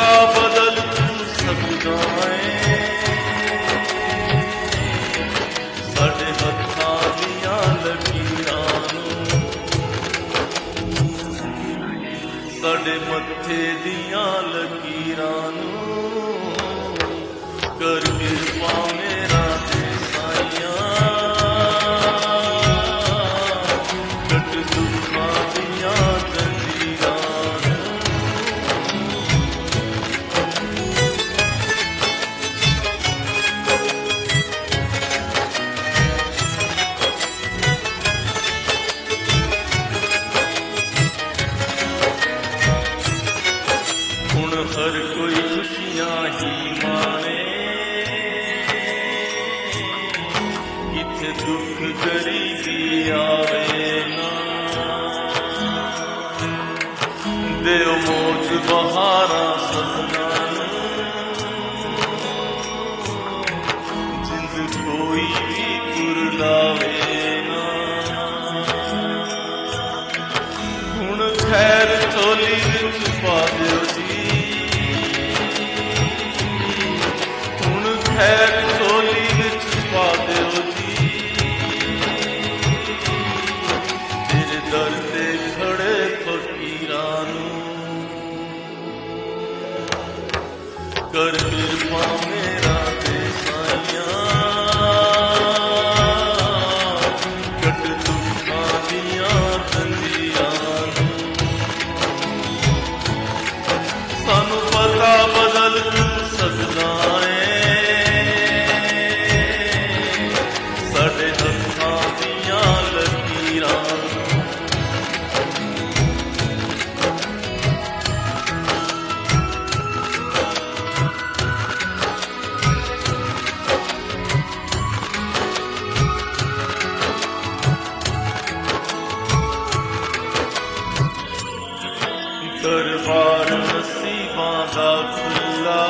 पता बदल तू सकदा है साडे हत्थां दियां लकीरां नूं साडे मत्थे दियां लकीरां नूं कर किरपा मेरा ते साईयां कट दुखां दियां हर कोई खुशियां ही माने किथे दुख गरीबी आवे ना देव मौज बहारा सपना जिंद कोई भी कुरलावे ना हुण खैर झोली विच पा दिओ जी खैर झोली विच पा दिओ जी तेरे दर ते खड़े फकीरां नूं कर किरपा मेरा ते साईयां कट दुखां दियां तंजीरां नूं सानू पता बदल तू सकदा है साडे हत्थां दियां लकीरां दरबार नसीबां दा खुला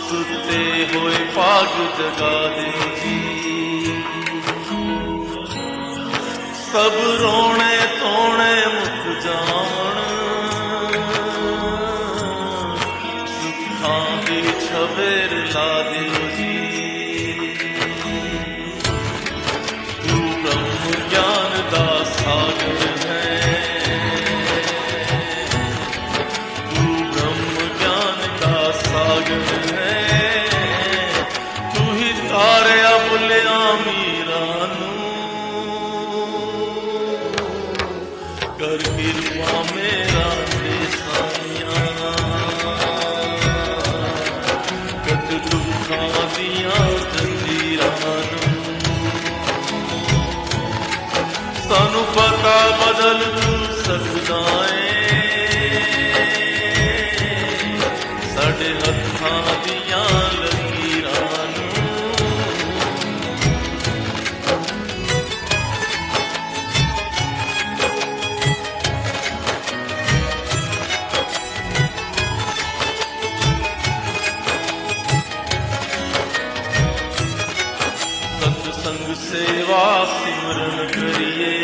सुते होए पाग जगा दे जी सब रोने तोने मुक जावन सुखां दी छबेर ला दे जी तू ब्रह्म ज्ञान दा सागर है सागर है तू ही तारे अबलिया मीरां नूं कर किरपा मेरा ते साईयां कट दुखां दियां जंजीरां नूं सानू पता बदल तू सकदा है साडे हत्थां दियां लकीरां नूं सत्संग सेवा सिमरन करिए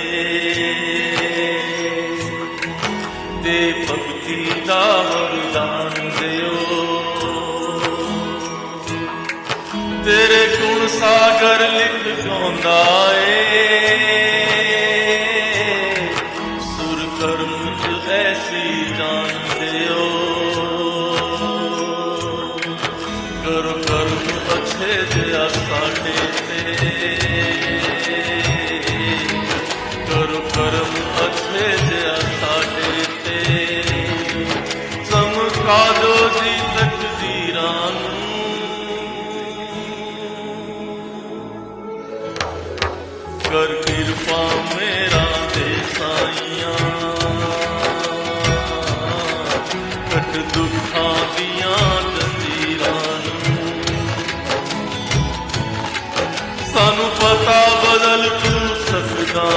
ते भक्ति दा वरदान दियो तेरे गुण सागर लिख गांदा ए सुर कर्म च ऐसी जान दियो करो कर्म अच्छे जया साडे ते करो कर्म अच्छे जया साडे ते चमका दो जी तकदीरां कर किरपा मेरा ते साईयां कट दुखां दियां जंजीरां नूं सानू पता बदल तू सकदा